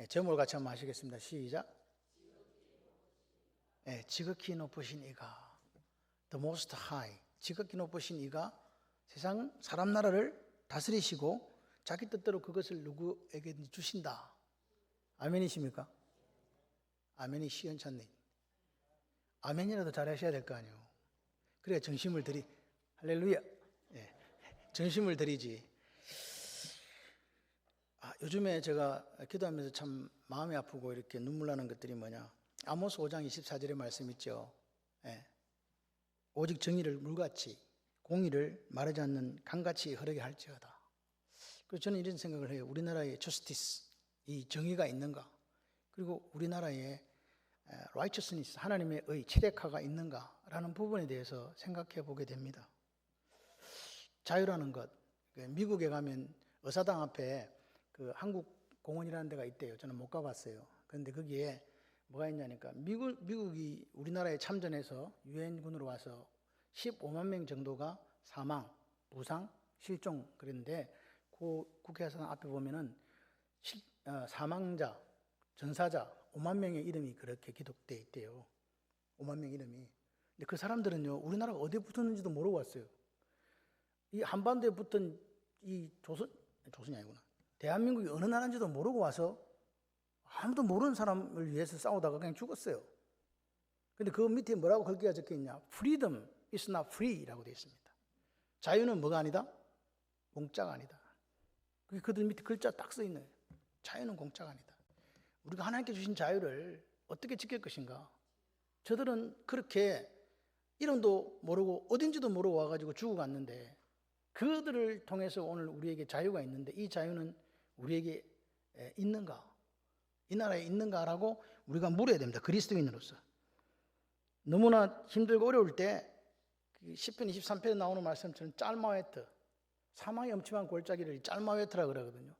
제목을 같이 한번 하시겠습니다. 시작. 지극히 높으신 이가, The Most High, 지극히 높으신 이가 세상 사람 나라를 다스리시고 자기 뜻대로 그것을 누구에게 주신다. 아멘이십니까? 아멘이 시원찮네. 아멘이라도 잘하셔야 될 거 아니에요. 그래야 정심을 드리, 할렐루야. 정심을 드리지. 요즘에 제가 기도하면서 참 마음이 아프고 이렇게 눈물 나는 것들이 뭐냐. 아모스 5장 24절의 말씀 있죠. 오직 정의를 물같이 공의를 마르지 않는 강같이 흐르게 할지어다. 그래서 저는 이런 생각을 해요. 우리나라에 justice, 이 정의가 있는가? 그리고 우리나라에 righteousness, 하나님의 의, 체력화가 있는가라는 부분에 대해서 생각해 보게 됩니다. 자유라는 것, 미국에 가면 의사당 앞에 그 한국 공원이라는 데가 있대요. 저는 못 가봤어요. 그런데 거기에 뭐가 있냐니까 미국이 우리나라에 참전해서 유엔군으로 와서 15만 명 정도가 사망, 부상, 실종 그랬는데 그 국회의사당 앞에 보면은 사망자, 전사자 5만 명의 이름이 그렇게 기록되어 있대요. 5만 명 이름이. 근데 그 사람들은요, 우리나라가 어디에 붙었는지도 모르고 왔어요. 이 한반도에 붙은 이 조선이 아니구나. 대한민국이 어느 나라인지도 모르고 와서 아무도 모르는 사람을 위해서 싸우다가 그냥 죽었어요. 근데 그 밑에 뭐라고 글귀가 적혀 있냐? Freedom is not free라고 되어 있습니다. 자유는 뭐가 아니다? 공짜가 아니다. 그게 그들 밑에 글자 딱 써 있네요. 자유는 공짜가 아니다. 우리가 하나님께 주신 자유를 어떻게 지킬 것인가? 저들은 그렇게 이름도 모르고 어딘지도 모르고 와가지고 죽어갔는데 그들을 통해서 오늘 우리에게 자유가 있는데 이 자유는 우리에게 있는가? 이 나라에 있는가라고 우리가 물어야 됩니다. 그리스도인으로서. 너무나 힘들고 어려울 때 시편 23편에 나오는 말씀처럼 짤마웨트, 사망의 엄침한 골짜기를 짤마웨트라고 그러거든요.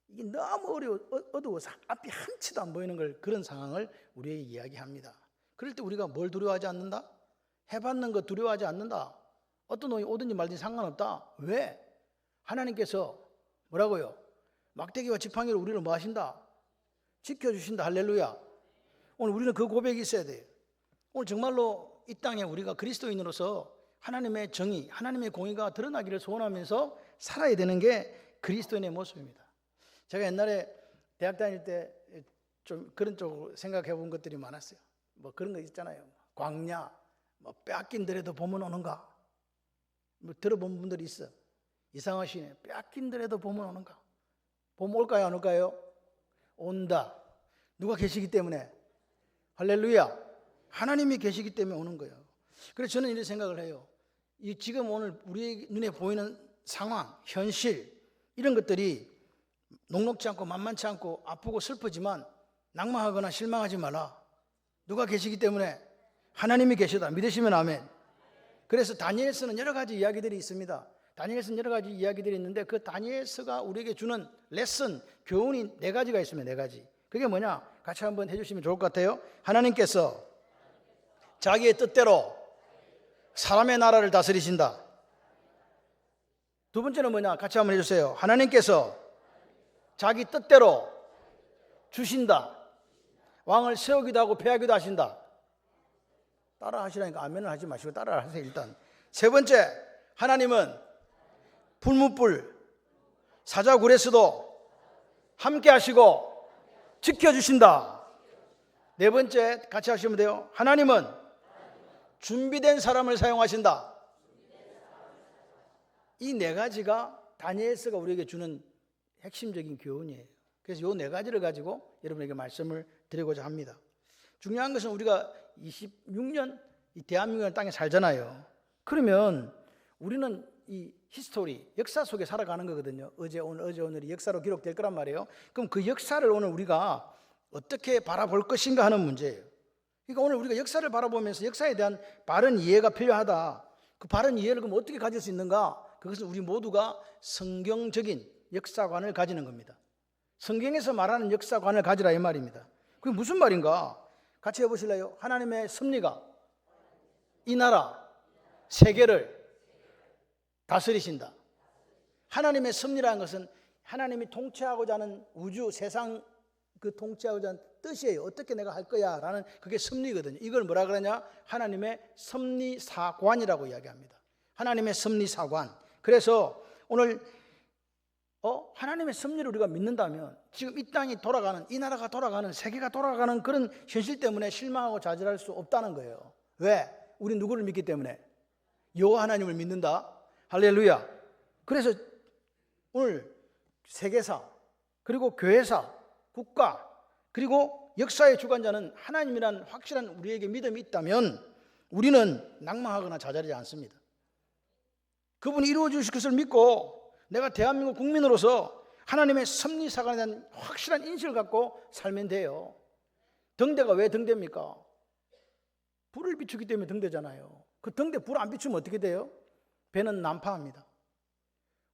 이게 너무 어두워서 앞이 한치도 안 보이는 걸 그런 상황을 우리에게 이야기합니다. 그럴 때 우리가 뭘 두려워하지 않는다? 해받는 거 두려워하지 않는다. 어떤 놈이 오든지 말든지 상관없다. 왜? 하나님께서 뭐라고요? 막대기와 지팡이로 우리를 뭐 하신다? 지켜주신다. 할렐루야. 오늘 우리는 그 고백이 있어야 돼요. 오늘 정말로 이 땅에 우리가 그리스도인으로서 하나님의 정의, 하나님의 공의가 드러나기를 소원하면서 살아야 되는 게 그리스도인의 모습입니다. 제가 옛날에 대학 다닐 때 좀 그런 쪽으로 생각해 본 것들이 많았어요. 뭐 그런 거 있잖아요. 광야, 뭐 빼앗긴더라도 보면 오는가? 뭐 들어본 분들이 있어. 이상하시네. 빼앗긴더라도 보면 오는가? 보면 올까요, 안 올까요? 온다. 누가 계시기 때문에. 할렐루야. 하나님이 계시기 때문에 오는 거예요. 그래서 저는 이런 생각을 해요. 이 지금 오늘 우리 눈에 보이는 상황, 현실 이런 것들이 녹록지 않고 만만치 않고 아프고 슬프지만 낭만하거나 실망하지 마라. 누가 계시기 때문에? 하나님이 계시다. 믿으시면 아멘. 그래서 다니엘서는 여러 가지 이야기들이 있습니다. 다니엘서는 여러 가지 이야기들이 있는데 그 다니엘서가 우리에게 주는 레슨, 교훈이 4가지가 있습니다. 4가지. 그게 뭐냐? 같이 한번 해주시면 좋을 것 같아요. 하나님께서 자기의 뜻대로 사람의 나라를 다스리신다. 두 번째는 뭐냐? 같이 한번 해주세요. 하나님께서 자기 뜻대로 주신다. 왕을 세우기도 하고 폐하기도 하신다. 따라 하시라니까 아멘을 하지 마시고 따라 하세요. 일단 세 번째, 하나님은 불무불 사자굴에서도 함께 하시고 지켜주신다. 네 번째, 같이 하시면 돼요. 하나님은 준비된 사람을 사용하신다. 이 4가지가 다니엘서가 우리에게 주는 핵심적인 교훈이에요. 그래서 이 4가지를 가지고 여러분에게 말씀을 드리고자 합니다. 중요한 것은 우리가 26년 이 대한민국의 땅에 살잖아요. 그러면 우리는 이 히스토리, 역사 속에 살아가는 거거든요. 어제 오늘이 역사로 기록될 거란 말이에요. 그럼 그 역사를 오늘 우리가 어떻게 바라볼 것인가 하는 문제예요. 그러니까 오늘 우리가 역사를 바라보면서 역사에 대한 바른 이해가 필요하다. 그 바른 이해를 그럼 어떻게 가질 수 있는가? 그것은 우리 모두가 성경적인 역사관을 가지는 겁니다. 성경에서 말하는 역사관을 가지라 이 말입니다. 그게 무슨 말인가? 같이 해보실래요? 하나님의 섭리가 이 나라, 세계를 다스리신다. 하나님의 섭리라는 것은 하나님이 통치하고자 하는 우주, 세상 그 통치하고자 하는 뜻이에요. 어떻게 내가 할 거야 라는 그게 섭리거든요. 이걸 뭐라 그러냐? 하나님의 섭리사관이라고 이야기합니다. 하나님의 섭리사관. 그래서 오늘 하나님의 섭리를 우리가 믿는다면 지금 이 땅이 돌아가는, 이 나라가 돌아가는, 세계가 돌아가는 그런 현실 때문에 실망하고 좌절할 수 없다는 거예요. 왜? 우리 누구를 믿기 때문에? 여호와 하나님을 믿는다. 할렐루야. 그래서 오늘 세계사, 그리고 교회사, 국가, 그리고 역사의 주관자는 하나님이란 확실한 우리에게 믿음이 있다면 우리는 낭망하거나 좌절하지 않습니다. 그분이 이루어 주실 것을 믿고 내가 대한민국 국민으로서 하나님의 섭리사관에 대한 확실한 인식을 갖고 살면 돼요. 등대가 왜 등대입니까? 불을 비추기 때문에 등대잖아요. 그 등대 불 안 비추면 어떻게 돼요? 배는 난파합니다.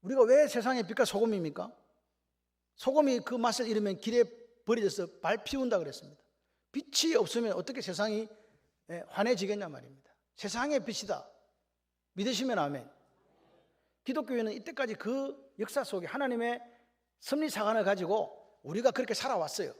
우리가 왜 세상의 빛과 소금입니까? 소금이 그 맛을 잃으면 길에 버려져서 발 피운다 그랬습니다. 빛이 없으면 어떻게 세상이 환해지겠냐 말입니다. 세상의 빛이다. 믿으시면 아멘. 기독교회는 이때까지 그 역사 속에 하나님의 섭리사관을 가지고 우리가 그렇게 살아왔어요.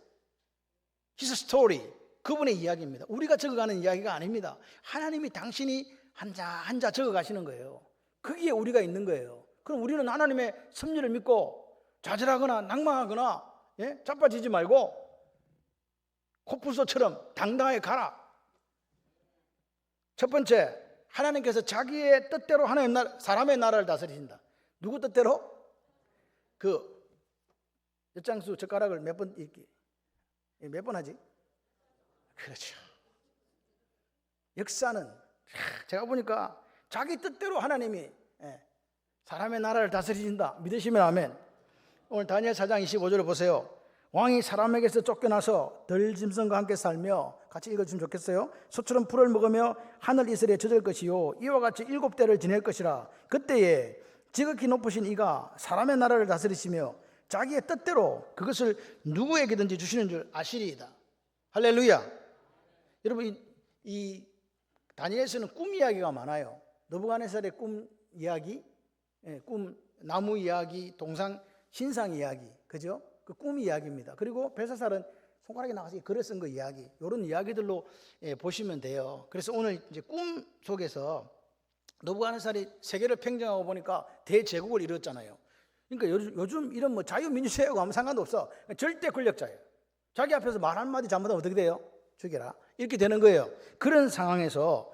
His story, 그분의 이야기입니다. 우리가 적어가는 이야기가 아닙니다. 하나님이 당신이 한자 한자 적어가시는 거예요. 거기에 우리가 있는 거예요. 그럼 우리는 하나님의 섭리를 믿고 좌절하거나 낭망하거나 자빠지지 말고 코뿔소처럼 당당하게 가라. 첫 번째, 하나님께서 자기의 뜻대로 사람의 나라를 다스리신다. 누구 뜻대로? 그 엿장수 젓가락을 몇 번 읽기? 몇 번 하지? 그렇죠. 역사는 제가 보니까 자기 뜻대로 하나님이 사람의 나라를 다스리신다. 믿으시면 아멘. 오늘 다니엘 4장 25절을 보세요. 왕이 사람에게서 쫓겨나서 들짐승과 함께 살며, 같이 읽어주시면 좋겠어요. 소처럼 풀을 먹으며 하늘 이슬에 젖을 것이요 이와 같이 7대를 지낼 것이라. 그때에 지극히 높으신 이가 사람의 나라를 다스리시며 자기의 뜻대로 그것을 누구에게든지 주시는 줄 아시리이다. 할렐루야. 여러분, 이 다니엘서는 꿈 이야기가 많아요. 느부갓네살의 꿈 이야기, 꿈 나무 이야기, 동상 신상 이야기, 그죠? 그 꿈 이야기입니다. 그리고 벨사살은 손가락에 나가서 글을 쓴 거 이야기, 이런 이야기들로 보시면 돼요. 그래서 오늘 이제 꿈 속에서 느부갓네살이 세계를 팽정하고 보니까 대제국을 이뤘잖아요. 그러니까 요즘 이런 뭐 자유민주주의하고 아무 상관도 없어. 절대 권력자예요. 자기 앞에서 말 한마디 잘못하면 어떻게 돼요? 죽여라. 이렇게 되는 거예요. 그런 상황에서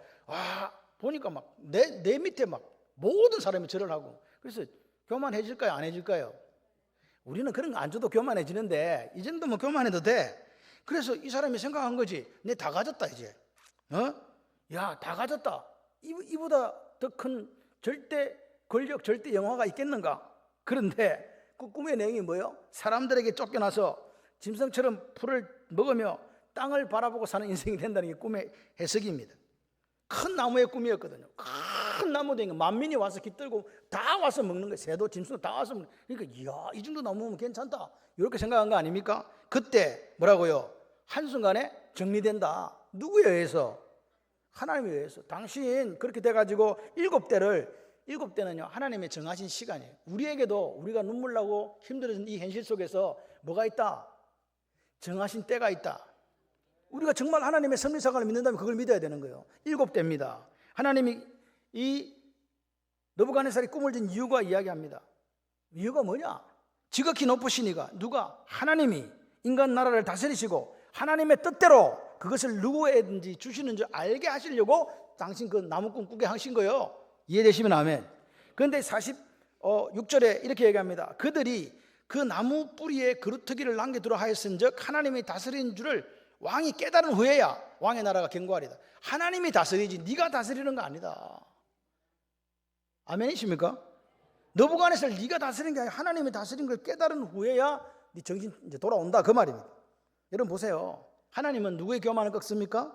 보니까 막 내 밑에 막 모든 사람이 절을 하고, 그래서 교만해질까요? 안 해질까요? 우리는 그런 거 안 줘도 교만해지는데 이 정도면 교만해도 돼. 그래서 이 사람이 생각한 거지. 내 다 가졌다 이제. 야, 다 가졌다. 이보다 더 큰 절대 권력, 절대 영화가 있겠는가? 그런데 그 꿈의 내용이 뭐예요? 사람들에게 쫓겨나서 짐승처럼 풀을 먹으며 땅을 바라보고 사는 인생이 된다는 게 꿈의 해석입니다. 큰 나무의 꿈이었거든요. 큰 나무 된 거 만민이 와서 깃들고 다 와서 먹는 거예요. 새도 짐승도 다 와서 먹는 거예요. 그러니까 이야, 이 정도 나무면 괜찮다 이렇게 생각한 거 아닙니까? 그때 뭐라고요? 한순간에 정리된다. 누구에 의해서? 하나님에 의해서. 당신 그렇게 돼가지고 7대는요 하나님의 정하신 시간이에요. 우리에게도 우리가 눈물 나고 힘들어진 이 현실 속에서 뭐가 있다? 정하신 때가 있다. 우리가 정말 하나님의 섭리사관을 믿는다면 그걸 믿어야 되는 거예요. 7대입니다. 하나님이 이 느부갓네살이 꿈을 진 이유가 이야기합니다. 이유가 뭐냐? 지극히 높으신 이가, 누가? 하나님이 인간 나라를 다스리시고 하나님의 뜻대로 그것을 누구에든지 주시는 줄 알게 하시려고 당신 그 나무꾼 꾸게 하신 거예요. 이해되시면 아멘. 그런데 46절에 이렇게 얘기합니다. 그들이 그 나무 뿌리에 그루터기를 남겨두라 하였은즉 하나님이 다스리는 줄을 왕이 깨달은 후에야 왕의 나라가 견고하리다. 하나님이 다스리지 네가 다스리는 거 아니다. 아멘이십니까? 느부갓네살 네가 다스리는 게 아니라 하나님이 다스리는 걸 깨달은 후에야 네 정신 이제 돌아온다 그 말입니다. 여러분 보세요. 하나님은 누구의 교만을 꺾습니까?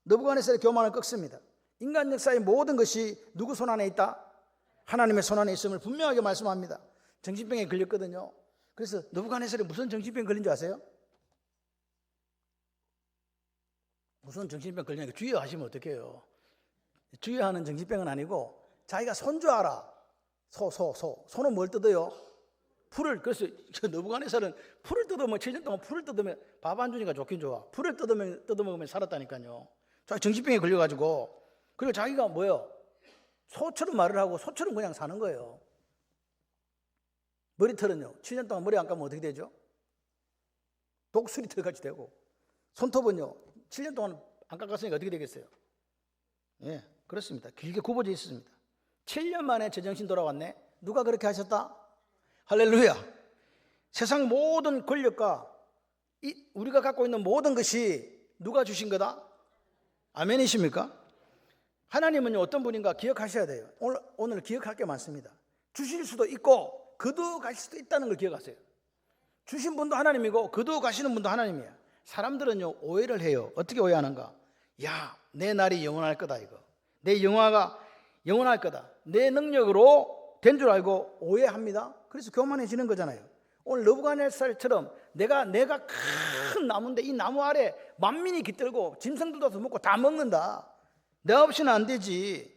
느부갓네살의 교만을 꺾습니다. 인간 역사의 모든 것이 누구 손 안에 있다? 하나님의 손 안에 있음을 분명하게 말씀합니다. 정신병에 걸렸거든요. 그래서 느부갓네살이 무슨 정신병 걸린 줄 아세요? 무슨 정신병 걸리니까 주의하시면 어떡해요? 주의하는 정신병은 아니고 자기가 손 줄 알아. 소는 뭘 뜯어요? 풀을, 그래서 저 너부갓네살은 풀을 뜯으면 7년 동안 풀을 뜯으면 밥 안 주니까 좋긴 좋아. 풀을 뜯어먹으면 살았다니까요. 정신병에 걸려가지고. 그리고 자기가 뭐예요? 소처럼 말을 하고 소처럼 그냥 사는 거예요. 머리털은요, 7년 동안 머리 안 감으면 어떻게 되죠? 독수리털 같이 되고. 손톱은요, 7년 동안 안 깎았으니까 어떻게 되겠어요? 예, 그렇습니다. 길게 굽어져 있습니다. 7년 만에 제정신 돌아왔네. 누가 그렇게 하셨다? 할렐루야. 세상 모든 권력과 우리가 갖고 있는 모든 것이 누가 주신 거다? 아멘이십니까? 하나님은 어떤 분인가 기억하셔야 돼요. 오늘 기억할 게 많습니다. 주실 수도 있고 거두어갈 수도 있다는 걸 기억하세요. 주신 분도 하나님이고 거두어가시는 분도 하나님이에요. 사람들은요, 오해를 해요. 어떻게 오해하는가? 야, 내 날이 영원할 거다 이거. 내 영화가 영원할 거다. 내 능력으로 된 줄 알고 오해합니다. 그래서 교만해지는 거잖아요. 오늘 너부갓네살처럼 내가 큰 나무인데 이 나무 아래 만민이 깃들고 짐승들도 와서 먹고 다 먹는다. 내가 없이는 안 되지.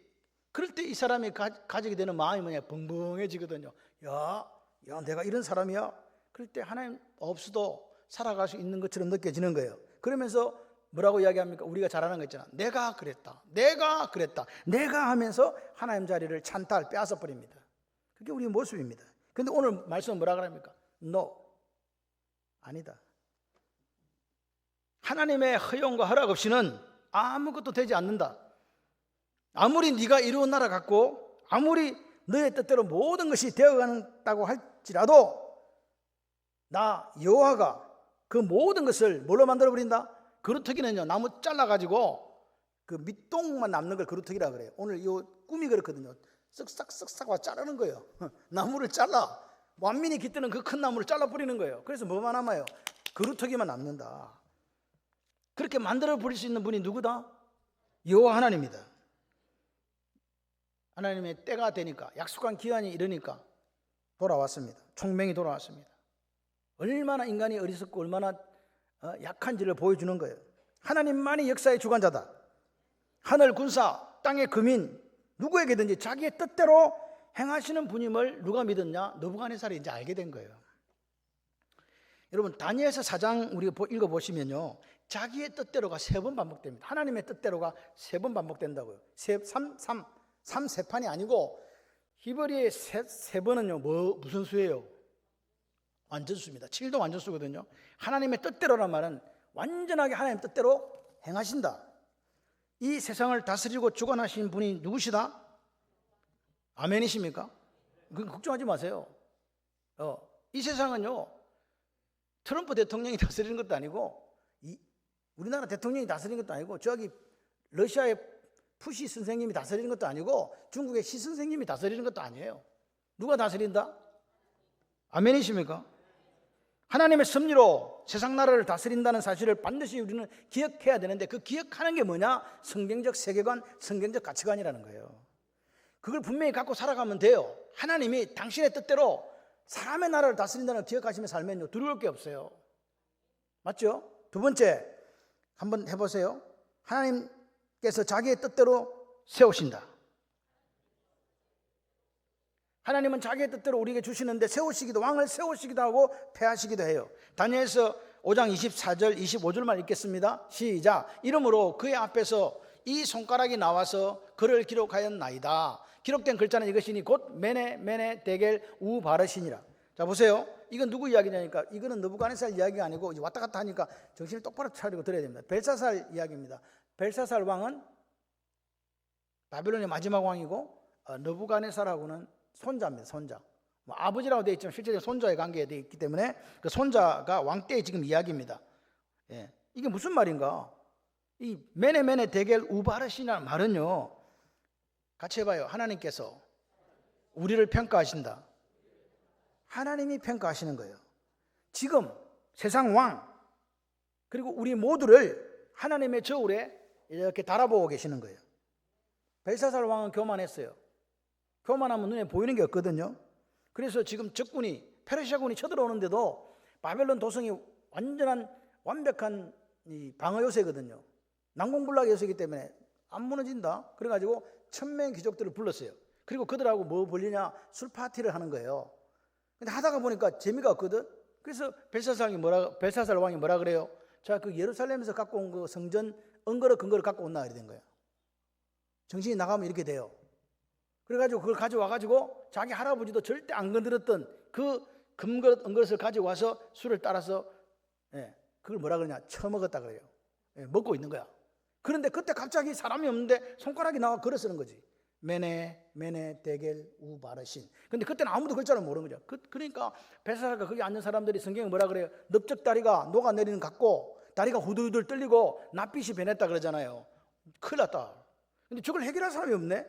그럴 때 이 사람이 가지게 되는 마음이 뭐냐? 벙벙해지거든요. 야, 내가 이런 사람이야? 그럴 때 하나님 없어도 살아갈 수 있는 것처럼 느껴지는 거예요. 그러면서 뭐라고 이야기합니까? 우리가 잘하는 거 있잖아. 내가 그랬다. 내가 하면서 하나님 자리를 찬탈 빼앗아 버립니다. 그게 우리의 모습입니다. 근데 오늘 말씀은 뭐라 그럽니까? No. 아니다. 하나님의 허용과 허락 없이는 아무것도 되지 않는다. 아무리 네가 이루은 나라 같고 아무리 너의 뜻대로 모든 것이 되어간다고 할지라도 나 여호와가 그 모든 것을 뭘로 만들어 버린다? 그루터기는요, 나무 잘라가지고 그 밑동만 남는 걸 그루터기라 그래요. 오늘 이 꿈이 그렇거든요. 쓱싹 와 자르는 거예요. 나무를 잘라. 완민이 깃드는 그 큰 나무를 잘라 버리는 거예요. 그래서 뭐만 남아요? 그루터기만 남는다. 그렇게 만들어 버릴 수 있는 분이 누구다? 여호와 하나님이다. 하나님의 때가 되니까, 약속한 기한이 이르니까 돌아왔습니다. 총명이 돌아왔습니다. 얼마나 인간이 어리석고 얼마나 약한지를 보여주는 거예요. 하나님만이 역사의 주관자다. 하늘 군사, 땅의 금인, 누구에게든지 자기의 뜻대로 행하시는 분임을 누가 믿었냐? 너부갓네살이 이제 알게 된 거예요. 여러분, 다니엘서 4장 우리 읽어보시면요, 자기의 뜻대로가 3번 반복됩니다. 하나님의 뜻대로가 3번 반복된다고요. 3세판이 아니고 히브리의 3번은요 무슨 수예요? 완전수입니다. 7도 완전수거든요. 하나님의 뜻대로란 말은 완전하게 하나님의 뜻대로 행하신다. 이 세상을 다스리고 주관하신 분이 누구시다? 아멘이십니까? 걱정하지 마세요. 이 세상은요, 트럼프 대통령이 다스리는 것도 아니고 우리나라 대통령이 다스리는 것도 아니고 저기 러시아의 푸시 선생님이 다스리는 것도 아니고 중국의 시 선생님이 다스리는 것도 아니에요. 누가 다스린다? 아멘이십니까? 하나님의 섭리로 세상 나라를 다스린다는 사실을 반드시 우리는 기억해야 되는데, 그 기억하는 게 뭐냐? 성경적 세계관, 성경적 가치관이라는 거예요. 그걸 분명히 갖고 살아가면 돼요. 하나님이 당신의 뜻대로 사람의 나라를 다스린다는 걸 기억하시며 살면요, 두려울 게 없어요. 맞죠? 두 번째, 한번 해보세요. 하나님께서 자기의 뜻대로 세우신다. 하나님은 자기의 뜻대로 우리에게 주시는데 세우시기도, 왕을 세우시기도 하고 폐하시기도 해요. 다니엘서 5장 24절 25절만 읽겠습니다. 시작. 이러므로 그의 앞에서 이 손가락이 나와서 글을 기록하였나이다. 기록된 글자는 이것이니 곧 메네 데겔 우바르시니라. 자, 보세요. 이건 누구 이야기냐니까, 이거는 너부갓네살 이야기가 아니고 왔다 갔다 하니까 정신을 똑바로 차리고 들어야 됩니다. 벨사살 이야기입니다. 벨사살 왕은 바벨론의 마지막 왕이고 너부갓네살하고는 손자입니다. 손자. 아버지라고 되어 있지만 실제로 손자의 관계에 되어 있기 때문에 그 손자가 왕 때의 지금 이야기입니다. 예. 이게 무슨 말인가? 이 메네 데겔 우바르시라는 말은요, 같이 해봐요. 하나님께서 우리를 평가하신다. 하나님이 평가하시는 거예요. 지금 세상 왕 그리고 우리 모두를 하나님의 저울에 이렇게 달아보고 계시는 거예요. 벨사살 왕은 교만했어요. 교만하면 눈에 보이는 게 없거든요. 그래서 지금 적군이, 페르시아군이 쳐들어오는데도 바벨론 도성이 완벽한 이 방어 요새거든요. 난공불락 요새이기 때문에 안 무너진다. 그래가지고 1000명의 귀족들을 불렀어요. 그리고 그들하고 뭐 벌리냐? 술 파티를 하는 거예요. 근데 하다가 보니까 재미가 없거든. 그래서 벨사살 왕이 뭐라 그래요? 자, 그 예루살렘에서 갖고 온 그 성전 은거를 근거를 갖고 온나 이래 된 거야. 정신이 나가면 이렇게 돼요. 그래가지고 그걸 가져와가지고 자기 할아버지도 절대 안 건드렸던 그 금그릇 은그릇을 가지고 와서 술을 따라서 그걸 뭐라 그러냐? 처먹었다 그래요. 먹고 있는 거야. 그런데 그때 갑자기 사람이 없는데 손가락이 나와 글을 쓰는 거지. 메네 데겔 우바르신. 근데 그때는 아무도 글자를 모르는 거죠. 그러니까 벨사살과 거기 앉는 사람들이 성경에 뭐라 그래요? 넓적다리가 녹아내리는 것 같고 다리가 후들후들 떨리고 낯빛이 변했다 그러잖아요. 큰일 났다. 근데 저걸 해결할 사람이 없네.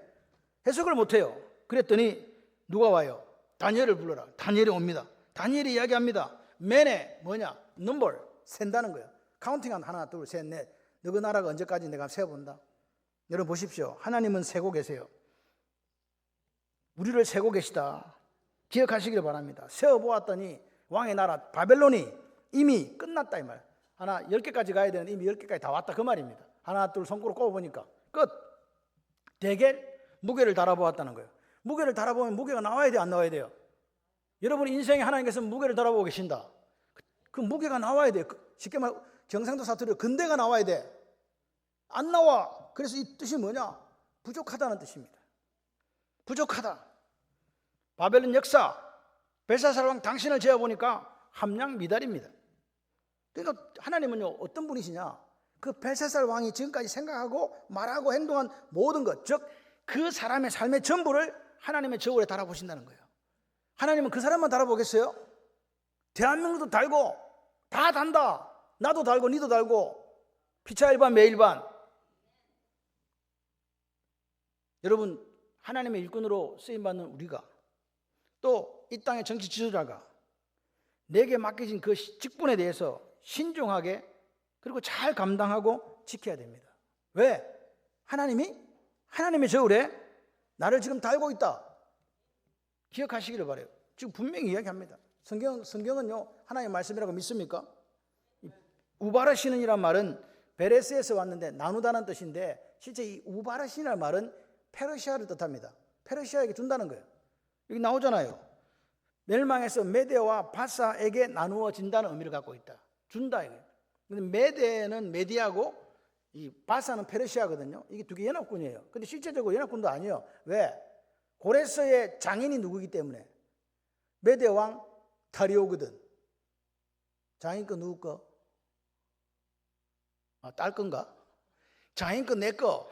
해석을 못해요. 그랬더니 누가 와요? 다니엘을 불러라. 다니엘이 옵니다. 다니엘이 이야기합니다. 메네 뭐냐? 넘버 센다는 거예요. 카운팅한 하나 둘 셋 넷. 너그 나라가 언제까지 내가 세어본다. 여러분 보십시오. 하나님은 세고 계세요. 우리를 세고 계시다. 기억하시길 바랍니다. 세어보았더니 왕의 나라 바벨론이 이미 끝났다 이 말. 하나 10개까지 가야 되는데 이미 10개까지 다 왔다 그 말입니다. 하나 둘 손가락 꼽아보니까 끝. 대개 무게를 달아보았다는 거예요. 무게를 달아보면 무게가 나와야 돼요, 안 나와야 돼요? 여러분 인생에 하나님께서 무게를 달아보고 계신다. 그 무게가 나와야 돼요. 쉽게 말해 경상도 사투리로 근대가 나와야 돼. 안 나와. 그래서 이 뜻이 뭐냐? 부족하다는 뜻입니다. 부족하다. 바벨론 역사 벨사살 왕 당신을 재어보니까 함량미달입니다. 그러니까 하나님은요 어떤 분이시냐? 그 벨사살 왕이 지금까지 생각하고 말하고 행동한 모든 것, 즉 그 사람의 삶의 전부를 하나님의 저울에 달아보신다는 거예요. 하나님은 그 사람만 달아보겠어요? 대한민국도 달고 다 단다. 나도 달고 니도 달고 피차 일반 매일반. 여러분 하나님의 일꾼으로 쓰임받는 우리가 또 이 땅의 정치 지도자가 내게 맡겨진 그 직분에 대해서 신중하게 그리고 잘 감당하고 지켜야 됩니다. 왜? 하나님의 저울에 나를 지금 달고 있다. 기억하시기를 바라요. 지금 분명히 이야기합니다. 성경은요 하나님의 말씀이라고 믿습니까? 우바르시는이란 말은 베레스에서 왔는데 나누다는 뜻인데 실제 이 우바르신이라는 말은 페르시아를 뜻합니다. 페르시아에게 준다는 거예요. 여기 나오잖아요. 멸망해서 메대와 바사에게 나누어진다는 의미를 갖고 있다. 준다 이거예요. 근데 메대는 메디아고 이 바사는 페르시아거든요. 이게 두 개 연합군이에요. 근데 실제적으로 연합군도 아니에요. 왜? 고레스의 장인이 누구이기 때문에. 메대 왕 다리오거든. 장인 거 누구 거? 딸 건가? 장인 거 내 거.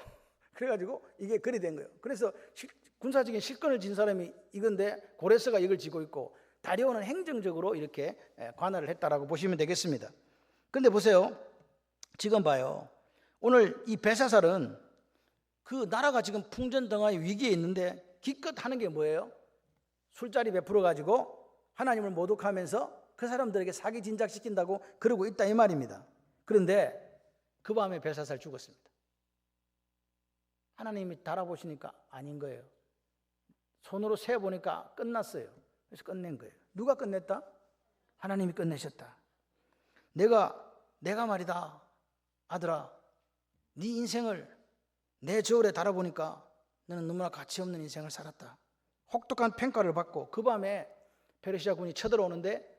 그래가지고 이게 그리 된 거예요. 그래서 군사적인 실권을 진 사람이 이건데 고레스가 이걸 쥐고 있고 다리오는 행정적으로 이렇게 관할을 했다라고 보시면 되겠습니다. 그런데 보세요. 지금 봐요. 오늘 이 벨사살은 그 나라가 지금 풍전등화의 위기에 있는데 기껏 하는 게 뭐예요? 술자리 베풀어 가지고 하나님을 모독하면서 그 사람들에게 사기 진작시킨다고 그러고 있다 이 말입니다. 그런데 그 밤에 벨사살 죽었습니다. 하나님이 달아보시니까 아닌 거예요. 손으로 세어보니까 끝났어요. 그래서 끝낸 거예요. 누가 끝냈다? 하나님이 끝내셨다. 내가 말이다. 아들아, 네 인생을 내 저울에 달아보니까 너는 너무나 가치없는 인생을 살았다. 혹독한 평가를 받고 그 밤에 페르시아군이 쳐들어오는데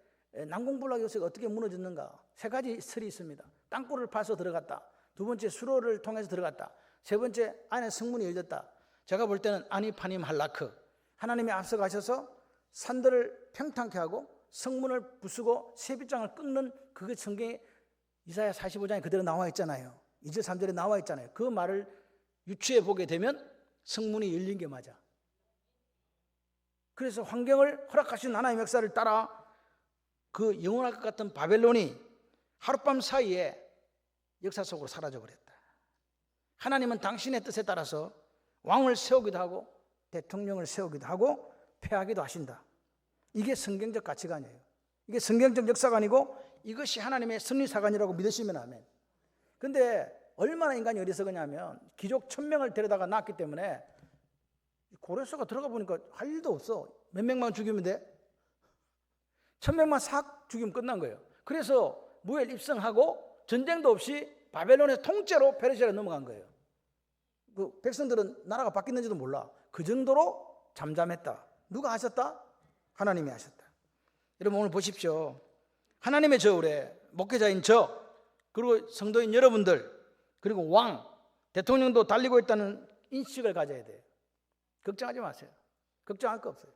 난공불락 요새가 어떻게 무너졌는가? 세 가지 설이 있습니다. 땅굴을 파서 들어갔다. 두 번째 수로를 통해서 들어갔다. 세 번째 안에 성문이 열렸다. 제가 볼 때는 아니파님 할라크. 하나님이 앞서가셔서 산들을 평탄케 하고 성문을 부수고 세빗장을 끊는 그게 성경에 이사야 45장에 그대로 나와 있잖아요. 2절 3절에 나와 있잖아요. 그 말을 유추해 보게 되면 성문이 열린 게 맞아. 그래서 환경을 허락하신 하나님의 역사를 따라 그 영원할 것 같은 바벨론이 하룻밤 사이에 역사 속으로 사라져 버렸다. 하나님은 당신의 뜻에 따라서 왕을 세우기도 하고 대통령을 세우기도 하고 폐하기도 하신다. 이게 성경적 가치관이에요. 이게 성경적 역사관이고 이것이 하나님의 섭리사관이라고 믿으시면 아멘. 근데 얼마나 인간이 어리석으냐면 귀족 1000명을 데려다가 낳았기 때문에 고레스가 들어가 보니까 할 일도 없어. 몇 명만 죽이면 돼? 1000명만 싹 죽이면 끝난 거예요. 그래서 무엘 입성하고 전쟁도 없이 바벨론의 통째로 페르시아로 넘어간 거예요. 그 백성들은 나라가 바뀌는지도 몰라. 그 정도로 잠잠했다. 누가 하셨다? 하나님이 하셨다. 여러분 오늘 보십시오. 하나님의 저울에 목회자인 저, 그리고 성도인 여러분들, 그리고 왕, 대통령도 달리고 있다는 인식을 가져야 돼요. 걱정하지 마세요. 걱정할 거 없어요.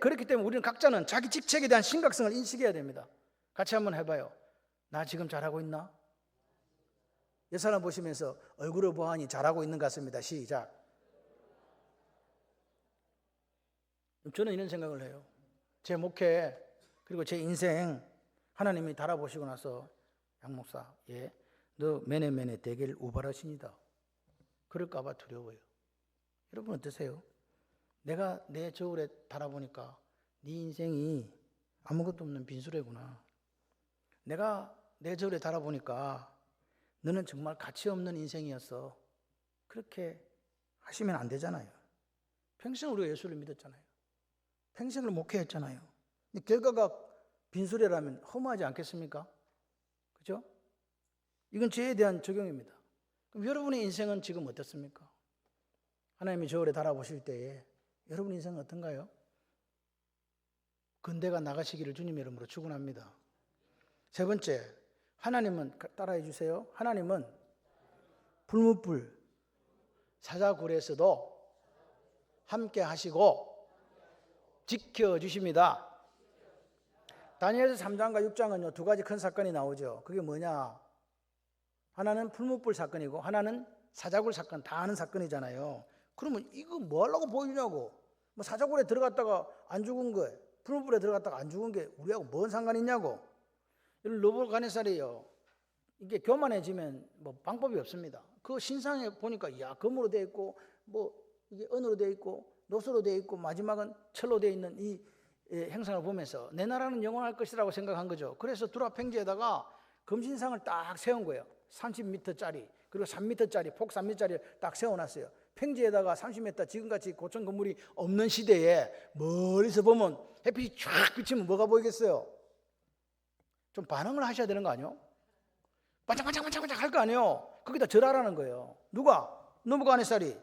그렇기 때문에 우리는 각자는 자기 직책에 대한 심각성을 인식해야 됩니다. 같이 한번 해봐요. 나 지금 잘하고 있나? 옆 사람 보시면서 얼굴을 보아하니 잘하고 있는 것 같습니다. 시작. 저는 이런 생각을 해요. 제 목회 그리고 제 인생 하나님이 달아보시고 나서 양 목사, 너 매네매네 되길 우발하시니다. 그럴까 봐 두려워요. 여러분 어떠세요? 내가 내 저울에 달아보니까 네 인생이 아무것도 없는 빈수레구나. 내가 내 저울에 달아보니까 너는 정말 가치 없는 인생이었어. 그렇게 하시면 안 되잖아요. 평생 우리가 예수를 믿었잖아요. 평생을 목회했잖아요. 근데 결과가 빈수레라면 허무하지 않겠습니까? 그죠? 이건 죄에 대한 적용입니다. 그럼 여러분의 인생은 지금 어떻습니까? 하나님이 저울에 달아보실 때에 여러분 인생은 어떤가요? 근대가 나가시기를 주님의 이름으로 축원합니다. 세 번째, 하나님은, 따라해 주세요. 하나님은 불무불 사자굴에서도 함께 하시고 지켜주십니다. 다니엘서 3장과 6장은요, 두 가지 큰 사건이 나오죠. 그게 뭐냐? 하나는 풀무불 사건이고 하나는 사자굴 사건, 다 아는 사건이잖아요. 그러면 이거 뭐 하려고 보이냐고. 뭐 사자굴에 들어갔다가 안 죽은 거예요. 풀무불에 들어갔다가 안 죽은 게 우리하고 뭔 상관이 있냐고. 느부갓네살이요, 이게 교만해지면 뭐 방법이 없습니다. 그 신상에 보니까 야, 금으로 되어 있고 뭐 이게 은으로 되어 있고 노소로 되어 있고 마지막은 철로 되어 있는 이 행상을 보면서 내 나라는 영원할 것이라고 생각한 거죠. 그래서 두라 팽지에다가 금신상을 딱 세운 거예요. 30m짜리 그리고 3m짜리 폭 3m짜리를 딱 세워놨어요. 팽지에다가 30m, 지금같이 고층 건물이 없는 시대에 멀리서 보면 햇빛이 쫙 비치면 뭐가 보이겠어요? 좀 반응을 하셔야 되는 거 아니에요? 반짝반짝반짝반짝 할 거 아니에요? 거기다 절하라는 거예요. 누가? 느부갓네살이.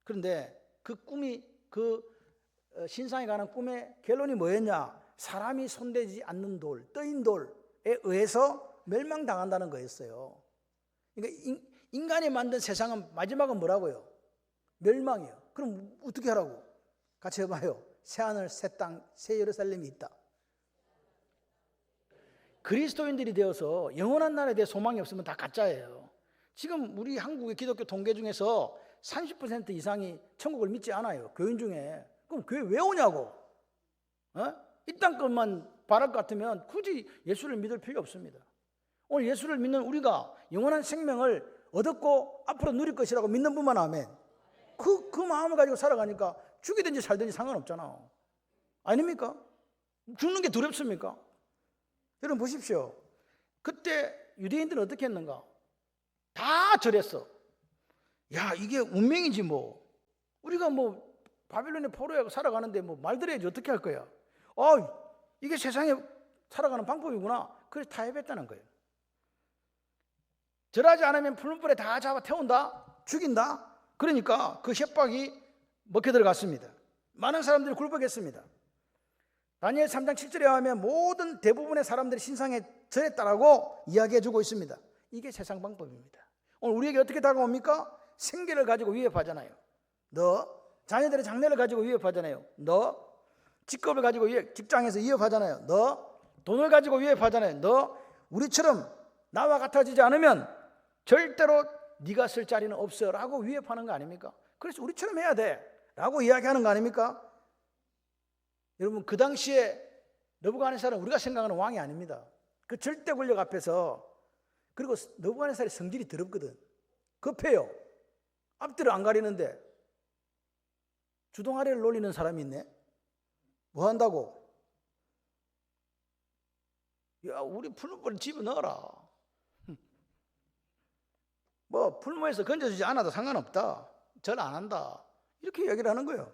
그런데 그 꿈이, 그 신상에 관한 꿈의 결론이 뭐였냐? 사람이 손대지 않는 돌, 떠인 돌에 의해서 멸망당한다는 거였어요. 그러니까 인간이 만든 세상은 마지막은 뭐라고요? 멸망이에요. 그럼 어떻게 하라고? 같이 해봐요. 새하늘, 새 땅, 새 예루살렘이 있다. 그리스도인들이 되어서 영원한 날에 대해 소망이 없으면 다 가짜예요. 지금 우리 한국의 기독교 통계 중에서 30% 이상이 천국을 믿지 않아요. 교인 중에. 그럼 교회 왜 오냐고. 이 땅 것만 바랄 것 같으면 굳이 예수를 믿을 필요 없습니다. 오늘 예수를 믿는 우리가 영원한 생명을 얻었고 앞으로 누릴 것이라고 믿는 분만 아멘. 그 마음을 가지고 살아가니까 죽이든지 살든지 상관없잖아. 아닙니까? 죽는 게 두렵습니까? 여러분 보십시오. 그때 유대인들은 어떻게 했는가? 다 절했어. 야, 이게 운명이지 뭐. 우리가 뭐 바빌론의 포로에 살아가는데 뭐 말들어야지 어떻게 할 거야. 이게 세상에 살아가는 방법이구나. 그래서 타협했다는 거예요. 절하지 않으면 풀무불에 다 잡아 태운다, 죽인다. 그러니까 그 협박이 먹혀 들어갔습니다. 많은 사람들이 굴복했습니다. 다니엘 3장 7절에 하면 모든 대부분의 사람들이 신상에 절했다라고 이야기해주고 있습니다. 이게 세상 방법입니다. 오늘 우리에게 어떻게 다가옵니까? 생계를 가지고 위협하잖아요. 너 자녀들의 장래를 가지고 위협하잖아요. 너 직업을 가지고 직장에서 위협하잖아요. 너 돈을 가지고 위협하잖아요. 너 우리처럼 나와 같아지지 않으면 절대로 네가 쓸 자리는 없어 라고 위협하는 거 아닙니까? 그래서 우리처럼 해야 돼 라고 이야기하는 거 아닙니까? 여러분 그 당시에 느부갓네살은 우리가 생각하는 왕이 아닙니다. 그 절대 권력 앞에서. 그리고 느부갓네살의 성질이 더럽거든. 급해요. 앞뒤를 안 가리는데 주동아래를 놀리는 사람이 있네. 뭐 한다고? 야, 우리 풀무불 집어넣어라. 뭐 풀무에서 건져주지 않아도 상관없다. 절 안 한다. 이렇게 이야기를 하는 거예요.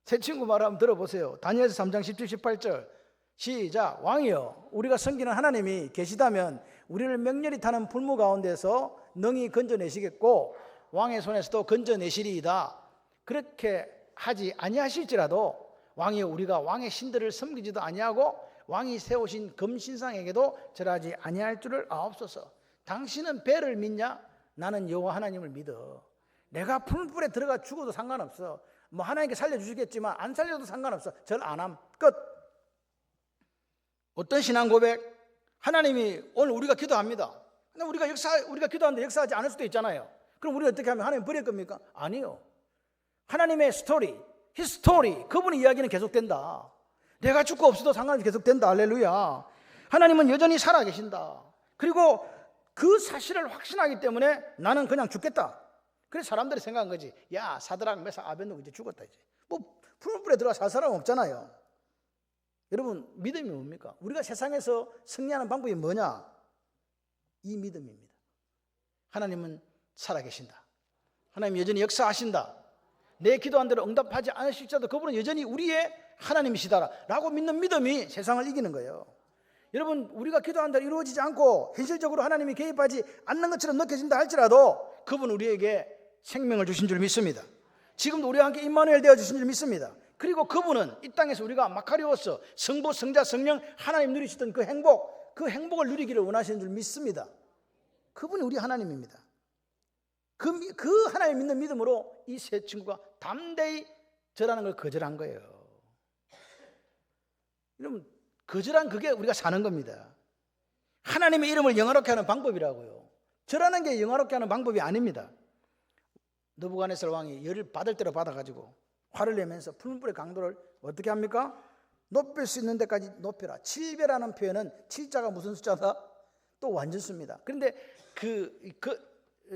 새 친구 말 한번 들어보세요. 다니엘서 3장 17, 18절 시작. 왕이여, 우리가 섬기는 하나님이 계시다면 우리를 맹렬히 타는 불무 가운데서 능히 건져내시겠고 왕의 손에서도 건져내시리이다. 그렇게 하지 아니하실지라도 왕이여 우리가 왕의 신들을 섬기지도 아니하고 왕이 세우신 금신상에게도 절하지 아니할 줄을 아옵소서. 당신은 벨을 믿냐? 나는 여호와 하나님을 믿어. 내가 풀불에 들어가 죽어도 상관없어. 뭐 하나님께 살려주시겠지만 안 살려도 상관없어. 절 안 함. 끝. 어떤 신앙 고백? 하나님이 오늘 우리가 기도합니다. 근데 우리가 기도하는데 역사하지 않을 수도 있잖아요. 그럼 우리가 어떻게 하면 하나님 버릴 겁니까? 아니요. 하나님의 스토리, 히스토리, 그분의 이야기는 계속된다. 내가 죽고 없어도 상관없이 계속된다. 할렐루야. 하나님은 여전히 살아계신다. 그리고 그 사실을 확신하기 때문에 나는 그냥 죽겠다. 그래서 사람들이 생각한 거지. 야, 사드락, 메삭, 아벳느고 이제 죽었다 이제. 뭐 푸른 불에 들어가 살 사람 없잖아요. 여러분, 믿음이 뭡니까? 우리가 세상에서 승리하는 방법이 뭐냐? 이 믿음입니다. 하나님은 살아계신다. 하나님 여전히 역사하신다. 내 기도한 대로 응답하지 않으실지라도 그분은 여전히 우리의 하나님이시다 라고 믿는 믿음이 세상을 이기는 거예요. 여러분, 우리가 기도한 대로 이루어지지 않고 현실적으로 하나님이 개입하지 않는 것처럼 느껴진다 할지라도 그분은 우리에게 생명을 주신 줄 믿습니다. 지금도 우리와 함께 임마누엘 되어 주신 줄 믿습니다. 그리고 그분은 이 땅에서 우리가 마카리오스, 성부, 성자, 성령 하나님 누리시던 그 행복을 누리기를 원하시는 줄 믿습니다. 그분이 우리 하나님입니다. 그 하나님 믿는 믿음으로 이 세 친구가 담대히 절하는 걸 거절한 거예요. 여러분, 거절한 그게 우리가 사는 겁니다. 하나님의 이름을 영화롭게 하는 방법이라고요. 절하는 게 영화롭게 하는 방법이 아닙니다. 느부갓네살 왕이 열을 받을 대로 받아가지고 화를 내면서 푸른 불의 강도를 어떻게 합니까? 높일 수 있는 데까지 높여라. 7배라는 표현은 7자가 무슨 숫자다? 또 완전수입니다. 그런데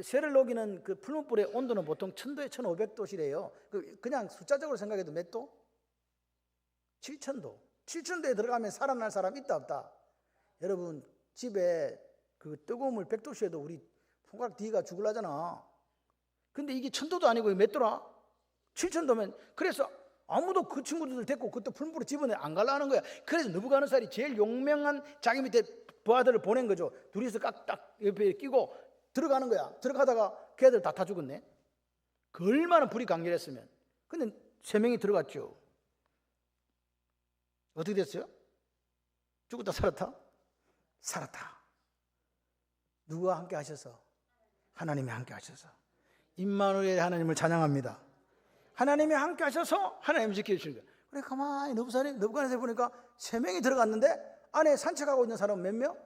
쇠를 녹이는 그 푸른 불의 온도는 보통 1000도에 1500도시래요. 그냥 숫자적으로 생각해도 몇 도? 7000도. 7000도에 들어가면 살아날 사람 있다 없다? 여러분, 집에 그 뜨거운 물 100도씨에도 우리 손가락 뒤가 죽을라잖아. 근데 이게 1000도도 아니고 몇 도라? 7000도면, 그래서 아무도 그 친구들 데리고 그때 풀물에 집어내 안 가려는 거야. 그래서 느부갓네살이 제일 용맹한 자기 밑에 부하들을 보낸 거죠. 둘이서 깍딱 옆에 끼고 들어가는 거야. 들어가다가 걔들 다 죽었네. 그 얼마나 불이 강렬했으면. 근데 3명이 들어갔죠. 어떻게 됐어요? 죽었다 살았다? 살았다. 누구와 함께 하셔서? 하나님이 함께 하셔서. 임마누엘 하나님을 찬양합니다. 하나님이 함께 하셔서 하나님을 지켜주시는 거예요. 그래, 가만히 느부갓네살 보니까 3명이 들어갔는데 안에 산책하고 있는 사람은 몇 명?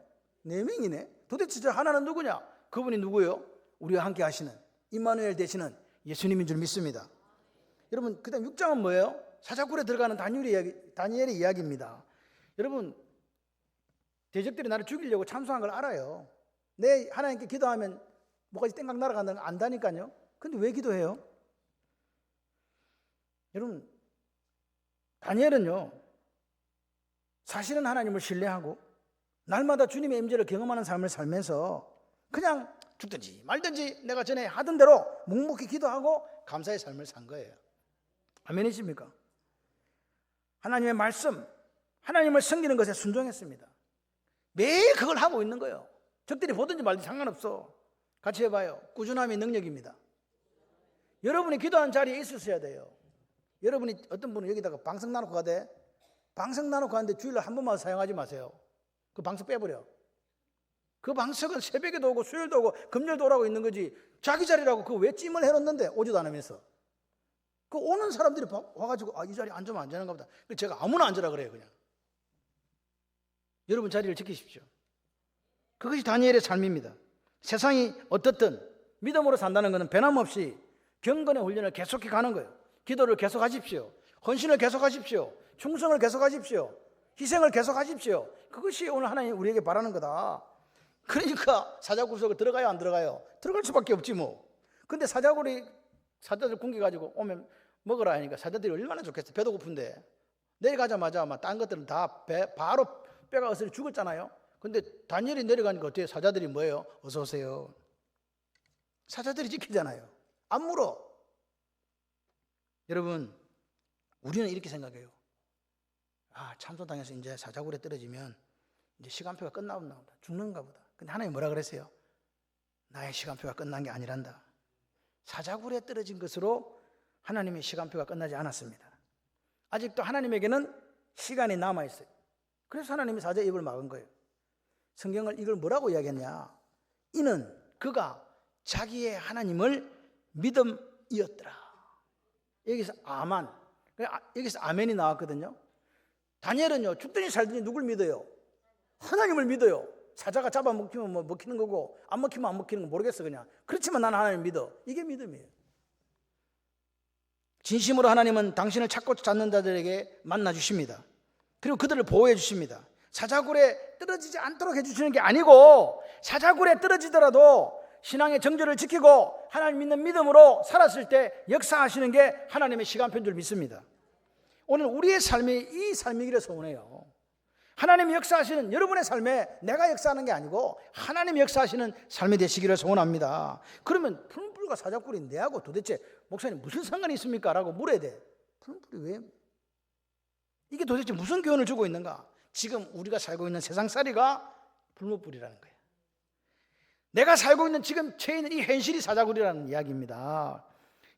4명이네. 도대체 저 하나는 누구냐? 그분이 누구예요? 우리와 함께 하시는 임마누엘 되시는 예수님인 줄 믿습니다. 여러분, 그 다음 6장은 뭐예요? 사자굴에 들어가는 다니엘의 이야기입니다. 여러분, 대적들이 나를 죽이려고 참소한 걸 알아요. 내 하나님께 기도하면 뭐가지 땡강 날아간다는 거 안다니까요. 근데 왜 기도해요? 여러분, 다니엘은요, 사실은 하나님을 신뢰하고 날마다 주님의 임재를 경험하는 삶을 살면서 그냥 죽든지 말든지 내가 전에 하던 대로 묵묵히 기도하고 감사의 삶을 산 거예요. 아멘이십니까? 하나님의 말씀, 하나님을 섬기는 것에 순종했습니다. 매일 그걸 하고 있는 거예요. 적들이 보든지 말든지 상관없어. 같이 해봐요. 꾸준함이 능력입니다. 여러분이 기도하는 자리에 있으셔야 돼요. 여러분이 어떤 분은 여기다가 방석 나놓고 가대. 방석 나놓고 가는데 주일날 한 번만 사용하지 마세요. 그 방석 빼버려. 그 방석은 새벽에도 오고 수요일도 오고 금요일도 오라고 있는 거지. 자기 자리라고 그거 왜 찜을 해놓는데 오지도 않으면서. 그 오는 사람들이 와가지고 이 자리에 앉으면 안 되는가 보다. 제가 아무나 앉으라 그래요. 그냥. 여러분 자리를 지키십시오. 그것이 다니엘의 삶입니다. 세상이 어떻든 믿음으로 산다는 것은 변함없이 경건의 훈련을 계속해 가는 거예요. 기도를 계속하십시오. 헌신을 계속하십시오. 충성을 계속하십시오. 희생을 계속하십시오. 그것이 오늘 하나님 우리에게 바라는 거다. 그러니까 사자굴 속에 들어가요, 안 들어가요? 들어갈 수밖에 없지 뭐. 근데 사자들 굶겨가지고 오면 먹으라 하니까 사자들이 얼마나 좋겠어. 배도 고픈데 내려가자마자 딴 것들은 다 바로 뼈가 어슬 죽었잖아요. 근데 다니엘이 내려가니까 어때요? 사자들이 뭐예요? 어서 오세요. 사자들이 지키잖아요. 안 물어. 여러분, 우리는 이렇게 생각해요. 참소당해서 이제 사자굴에 떨어지면 이제 시간표가 끝나보다 죽는가 보다. 근데 하나님이 뭐라 그랬어요? 나의 시간표가 끝난 게 아니란다. 사자굴에 떨어진 것으로 하나님의 시간표가 끝나지 않았습니다. 아직도 하나님에게는 시간이 남아있어요. 그래서 하나님이 사자의 입을 막은 거예요. 성경을 이걸 뭐라고 이야기했냐? 이는 그가 자기의 하나님을 믿음이었더라. 여기서 여기서 아멘이 나왔거든요. 다니엘은요, 죽든지 살든지 누굴 믿어요? 하나님을 믿어요. 사자가 잡아먹히면 뭐 먹히는 거고 안 먹히면 안 먹히는 거 모르겠어 그냥. 그렇지만 나는 하나님 믿어. 이게 믿음이에요. 진심으로 하나님은 당신을 찾고 찾는 자들에게 만나 주십니다. 그리고 그들을 보호해 주십니다. 사자굴에 떨어지지 않도록 해주시는 게 아니고, 사자굴에 떨어지더라도 신앙의 정절을 지키고 하나님 믿는 믿음으로 살았을 때 역사하시는 게 하나님의 시간표인 줄 믿습니다. 오늘 우리의 삶이 이 삶이기를 소원해요. 하나님이 역사하시는 여러분의 삶에 내가 역사하는 게 아니고 하나님이 역사하시는 삶이 되시기를 소원합니다. 그러면 푸른불과 사자굴이 내하고 도대체 목사님 무슨 상관이 있습니까? 라고 물어야 돼. 푸른불이 왜? 이게 도대체 무슨 교훈을 주고 있는가? 지금 우리가 살고 있는 세상살이가 불못불이라는 거예요. 내가 살고 있는 지금 처해 있는 이 현실이 사자굴이라는 이야기입니다.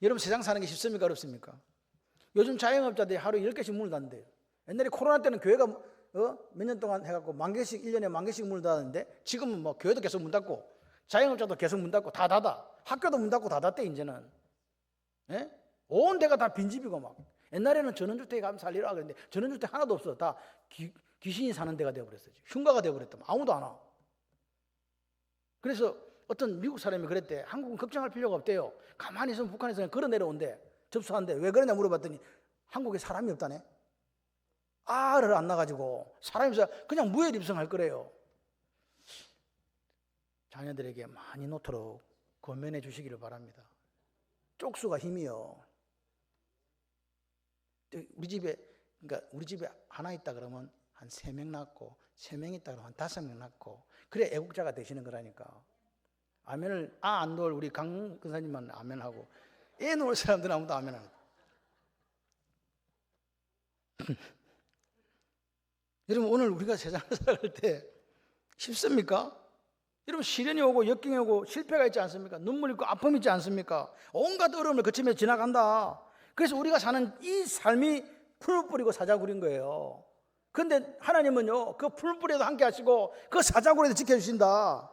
여러분, 세상 사는 게 쉽습니까? 어렵습니까? 요즘 자영업자들이 하루에 10개씩 문을 닫는데요. 옛날에 코로나 때는 교회가 몇 년 동안 해갖고 10,000개씩, 1년에 10,000개씩 문을 닫았는데 지금은 뭐 교회도 계속 문 닫고 자영업자도 계속 문 닫고 다 닫아. 학교도 문 닫고 다 닫대 이제는. 예? 온 데가 다 빈집이고 막. 옛날에는 전원주택에 가면 살리라 그랬는데 전원주택 하나도 없어. 다 귀신이 사는 데가 되어버렸어요. 흉가가 되어버렸다. 아무도 안 와. 그래서 어떤 미국 사람이 그랬대. 한국은 걱정할 필요가 없대요. 가만히 있으면 북한에서 그냥 걸어 내려온대. 접수한대. 왜 그러냐 물어봤더니 한국에 사람이 없다네. 알을 안 나가지고 사람이 그냥 무혈 입성할 거래요. 자녀들에게 많이 놓도록 권면해 주시기를 바랍니다. 쪽수가 힘이요. 우리 집에 하나 있다 그러면 한 3명 낳고 3명 있다 그러면 한 5명 낳고 그래 애국자가 되시는 거라니까. 아멘을 안 놓을 우리 강 근사님만 아멘하고 애 놓을 사람들은 아무도 아멘 안 하고. 여러분, 오늘 우리가 세상을 살아갈 때 쉽습니까? 여러분, 시련이 오고 역경이 오고 실패가 있지 않습니까? 눈물 있고 아픔이 있지 않습니까? 온갖 어려움을 거치며 지나간다. 그래서 우리가 사는 이 삶이 풀뿌리고 사자굴인 거예요. 그런데 하나님은요, 그 풀뿌리에도 함께 하시고 그 사자굴에도 지켜주신다.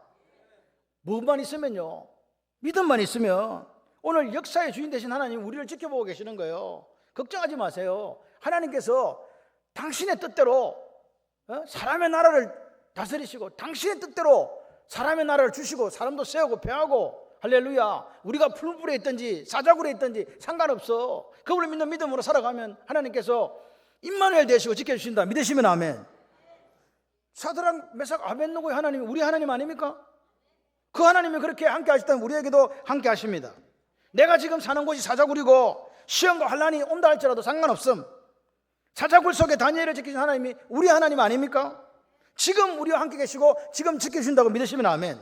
뭐만 있으면요, 믿음만 있으면 오늘 역사의 주인 되신 하나님 우리를 지켜보고 계시는 거예요. 걱정하지 마세요. 하나님께서 당신의 뜻대로 사람의 나라를 다스리시고 당신의 뜻대로 사람의 나라를 주시고 사람도 세우고 배하고, 할렐루야. 우리가 풀뿌리에 있든지 사자굴에 있든지 상관없어. 그분을 믿는 믿음으로 살아가면 하나님께서 임마누엘 되시고 지켜주신다. 믿으시면 아멘. 사드락 메삭 아벳느고의 하나님이 우리 하나님 아닙니까? 그 하나님이 그렇게 함께 하시다면 우리에게도 함께 하십니다. 내가 지금 사는 곳이 사자굴이고 시험과 환난이 온다 할지라도 상관없음. 사자굴 속에 다니엘을 지키신 하나님이 우리 하나님 아닙니까? 지금 우리와 함께 계시고 지금 지켜주신다고 믿으시면 아멘.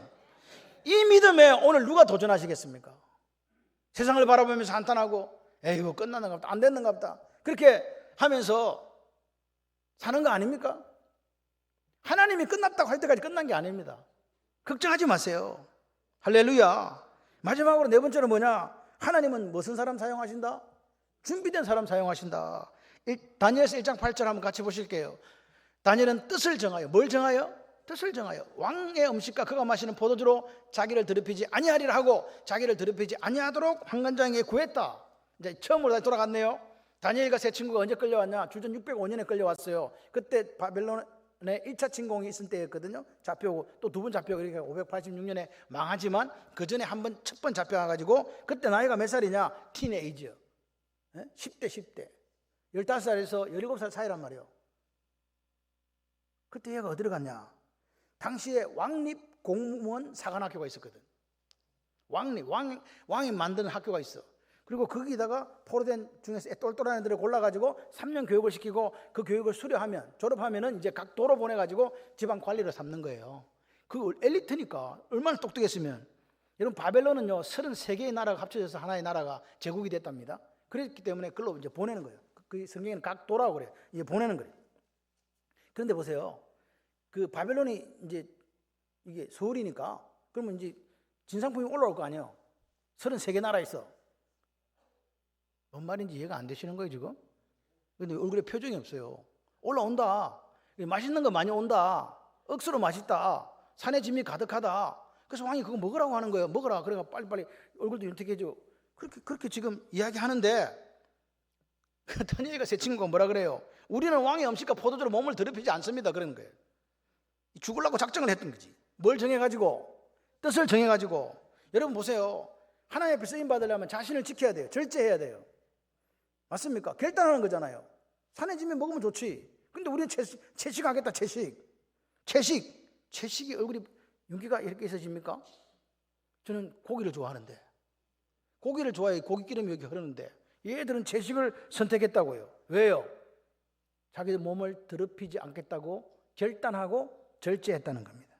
이 믿음에 오늘 누가 도전하시겠습니까? 세상을 바라보면서 한탄하고 에이구 끝나는가 보다, 안 됐는가 보다, 그렇게 하면서 사는 거 아닙니까? 하나님이 끝났다고 할 때까지 끝난 게 아닙니다. 걱정하지 마세요. 할렐루야. 마지막으로 네 번째로 뭐냐? 하나님은 무슨 사람 사용하신다? 준비된 사람 사용하신다. 다니엘서 1장 8절 한번 같이 보실게요. 다니엘은 뜻을 정하여, 뭘 정하여? 뜻을 정하여 왕의 음식과 그가 마시는 포도주로 자기를 더럽히지 아니하리라 하고 자기를 더럽히지 아니하도록 환관장에게 구했다. 이제 처음으로 다시 돌아갔네요. 다니엘과 세 친구가 언제 끌려왔냐? 주전 605년에 끌려왔어요. 그때 바벨론의 1차 침공이 있을 때였거든요. 잡혀오고 또 두 번 잡혀오고 이렇게 586년에 망하지만 그 전에 첫 번 잡혀가지고 그때 나이가 몇 살이냐? 티네이지요. 10대 15살에서 17살 사이란 말이에요. 그때 얘가 어디로 갔냐? 당시에 왕립 공무원 사관학교가 있었거든. 왕이 만드는 학교가 있어. 그리고 거기다가 포로된 중에서 똘똘한 애들을 골라가지고 3년 교육을 시키고 그 교육을 수료하면, 졸업하면은 이제 각 도로 보내가지고 지방 관리를 삼는 거예요. 그 엘리트니까 얼마나 똑똑했으면. 여러분, 바벨론은요 33개의 나라가 합쳐져서 하나의 나라가 제국이 됐답니다. 그랬기 때문에 그걸로 이제 보내는 거예요. 그 성경에는 각 도라고 그래요. 이제 보내는 거예요. 그런데 보세요. 그 바벨론이 이제 이게 서울이니까 그러면 이제 진상품이 올라올 거 아니에요. 33개 나라 있어. 뭔 말인지 이해가 안 되시는 거예요 지금? 근데 얼굴에 표정이 없어요. 올라온다. 맛있는 거 많이 온다. 억수로 맛있다. 산에 짐이 가득하다. 그래서 왕이 그거 먹으라고 하는 거예요. 먹으라. 그래가 빨리빨리 얼굴도 윤택해져. 그렇게 지금 이야기하는데 다니엘과 세 친구가 뭐라 그래요? 우리는 왕의 음식과 포도주로 몸을 더럽히지 않습니다. 그런 거예요. 죽으려고 작정을 했던 거지. 뭘 정해가지고? 뜻을 정해가지고. 여러분 보세요. 하나님 앞에 쓰임 받으려면 자신을 지켜야 돼요. 절제해야 돼요. 맞습니까? 결단하는 거잖아요. 산에 짐이 먹으면 좋지. 근데 우리는 채식하겠다. 채식이 얼굴이 윤기가 이렇게 있어집니까? 저는 고기를 좋아하는데, 고기를 좋아해. 고기 기름이 여기 흐르는데 얘들은 채식을 선택했다고요. 왜요? 자기들 몸을 더럽히지 않겠다고 결단하고 절제했다는 겁니다.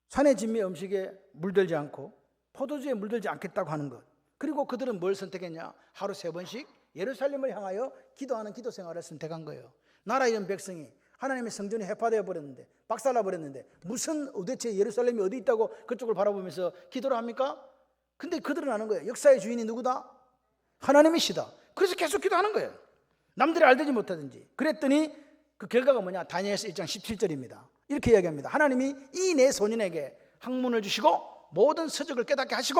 산의 진미 음식에 물들지 않고 포도주에 물들지 않겠다고 하는 것. 그리고 그들은 뭘 선택했냐? 하루 3번씩 예루살렘을 향하여 기도하는 기도 생활을 선택한 거예요. 나라 이런 백성이 하나님의 성전이 해파되어 버렸는데, 박살나 버렸는데 무슨 도대체 예루살렘이 어디 있다고 그쪽을 바라보면서 기도를 합니까? 근데 그들은 아는 거예요. 역사의 주인이 누구다? 하나님이시다. 그래서 계속 기도하는 거예요. 남들이 알든지 못하든지. 그랬더니 그 결과가 뭐냐? 다니엘서 1장 17절입니다. 이렇게 이야기합니다. 하나님이 이 내 소년에게 학문을 주시고 모든 서적을 깨닫게 하시고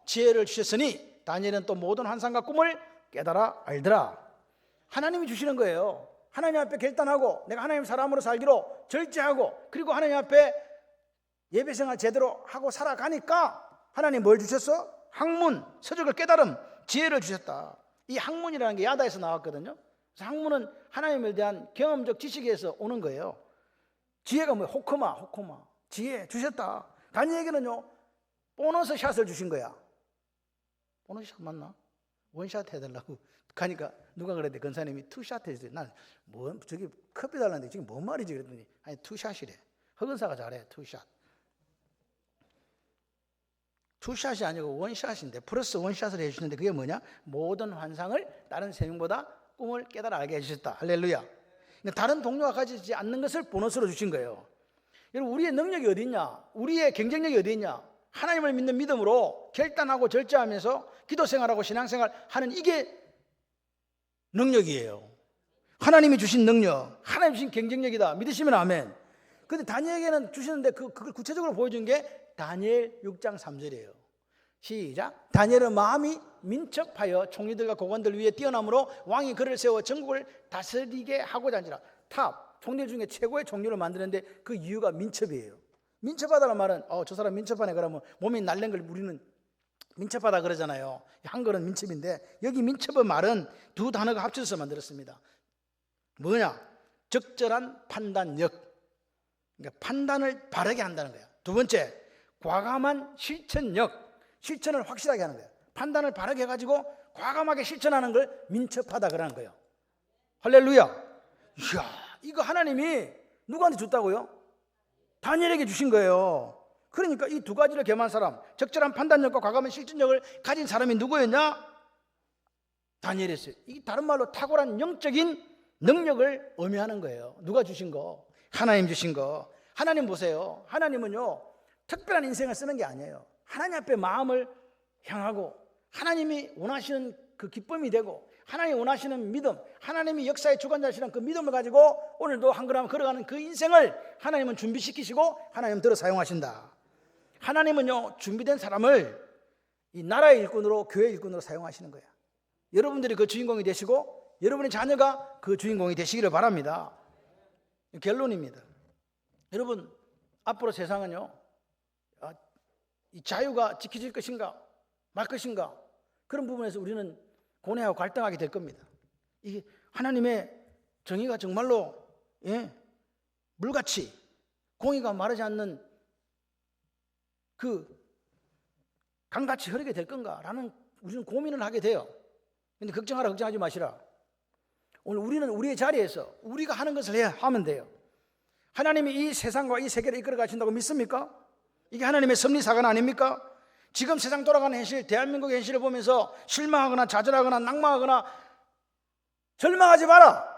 지혜를 주셨으니 다니엘은 또 모든 환상과 꿈을 깨달아 알더라. 하나님이 주시는 거예요. 하나님 앞에 결단하고 내가 하나님 사람으로 살기로 절제하고, 그리고 하나님 앞에 예배생활 제대로 하고 살아가니까 하나님 뭘 주셨어? 학문, 서적을 깨달음, 지혜를 주셨다. 이 학문이라는 게 야다에서 나왔거든요. 그래서 학문은 하나님에 대한 경험적 지식에서 오는 거예요. 지혜가 뭐예요? 호크마 지혜 주셨다. 다니엘에게는요 보너스 샷을 주신 거야. 보너스 샷 맞나? 원샷 해달라고 가니까 누가 그랬대? 권사님이 투샷 해주세요. 난 뭐 저기 커피 달라는데 지금 뭔 말이지? 그랬더니 아니 투샷이래. 허근사가 잘해. 투샷이 아니고 원샷인데 플러스 원샷을 해주시는데 그게 뭐냐? 모든 환상을 다른 세 명보다 꿈을 깨달아 알게 해주셨다. 할렐루야. 그러니까 다른 동료가 가지지 않는 것을 보너스로 주신 거예요. 여러분 우리의 능력이 어디 있냐? 우리의 경쟁력이 어디 있냐? 하나님을 믿는 믿음으로 결단하고 절제하면서 기도생활하고 신앙생활하는 이게 능력이에요. 하나님이 주신 능력, 하나님 주신 경쟁력이다. 믿으시면 아멘. 그런데 다니엘에게는 주시는데 그걸 구체적으로 보여준 게 다니엘 6장 3절이에요. 시작. 다니엘은 마음이 민첩하여 총리들과 고관들 위에 뛰어남으로 왕이 그를 세워 전국을 다스리게 하고자 한지라. 총리 중에 최고의 총리를 만드는데 그 이유가 민첩이에요. 민첩하다는 말은 저 사람 민첩하네 그러면 몸이 날랜 걸 우리는 민첩하다 그러잖아요. 한글은 민첩인데 여기 민첩의 말은 두 단어가 합쳐서 만들었습니다. 뭐냐? 적절한 판단력. 그러니까 판단을 바르게 한다는 거예요. 두 번째, 과감한 실천력. 실천을 확실하게 하는 거예요. 판단을 바르게 해가지고 과감하게 실천하는 걸 민첩하다 그러는 거예요. 할렐루야. 이야, 이거 하나님이 누구한테 줬다고요? 다니엘에게 주신 거예요. 그러니까 이 두 가지를 겸한 사람, 적절한 판단력과 과감한 실천력을 가진 사람이 누구였냐? 다니엘이었어요. 이 다른 말로 탁월한 영적인 능력을 의미하는 거예요. 누가 주신 거? 하나님 주신 거. 하나님 보세요. 하나님은요 특별한 인생을 쓰는 게 아니에요. 하나님 앞에 마음을 향하고 하나님이 원하시는 그 기쁨이 되고 하나님이 원하시는 믿음, 하나님이 역사의 주관자시는 그 믿음을 가지고 오늘도 한 걸음 걸어가는 그 인생을 하나님은 준비시키시고 하나님은 들어 사용하신다. 하나님은요 준비된 사람을 이 나라의 일꾼으로, 교회의 일꾼으로 사용하시는 거예요. 여러분들이 그 주인공이 되시고 여러분의 자녀가 그 주인공이 되시기를 바랍니다. 결론입니다. 여러분 앞으로 세상은요 이 자유가 지켜질 것인가 말 것인가, 그런 부분에서 우리는 고뇌하고 갈등하게 될 겁니다. 이게 하나님의 정의가 정말로 물같이 공의가 마르지 않는 그 강같이 흐르게 될 건가라는 우리는 고민을 하게 돼요. 근데 걱정하지 마시라. 오늘 우리는 우리의 자리에서 우리가 하는 것을 하면 돼요. 하나님이 이 세상과 이 세계를 이끌어 가신다고 믿습니까? 이게 하나님의 섭리사관 아닙니까? 지금 세상 돌아가는 현실, 대한민국의 현실을 보면서 실망하거나 좌절하거나 낙망하거나 절망하지 마라.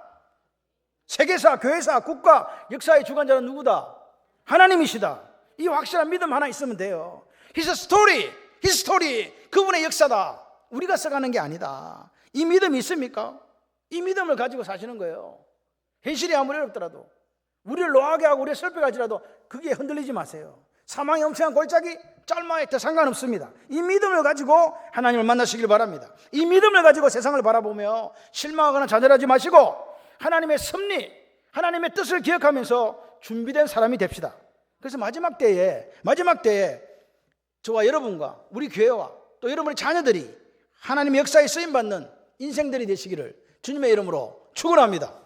세계사, 교회사, 국가, 역사의 주관자는 누구다? 하나님이시다. 이 확실한 믿음 하나 있으면 돼요. His story, 그분의 역사다. 우리가 써가는 게 아니다. 이 믿음이 있습니까? 이 믿음을 가지고 사시는 거예요. 현실이 아무리 어렵더라도, 우리를 노하게 하고 우리를 슬프게하지라도 그게 흔들리지 마세요. 사망의 엄청난 골짜기 짤막해도 상관없습니다. 이 믿음을 가지고 하나님을 만나시길 바랍니다. 이 믿음을 가지고 세상을 바라보며 실망하거나 좌절하지 마시고 하나님의 섭리, 하나님의 뜻을 기억하면서 준비된 사람이 됩시다. 그래서 마지막 때에 저와 여러분과 우리 교회와 또 여러분의 자녀들이 하나님의 역사에 쓰임받는 인생들이 되시기를 주님의 이름으로 축원합니다.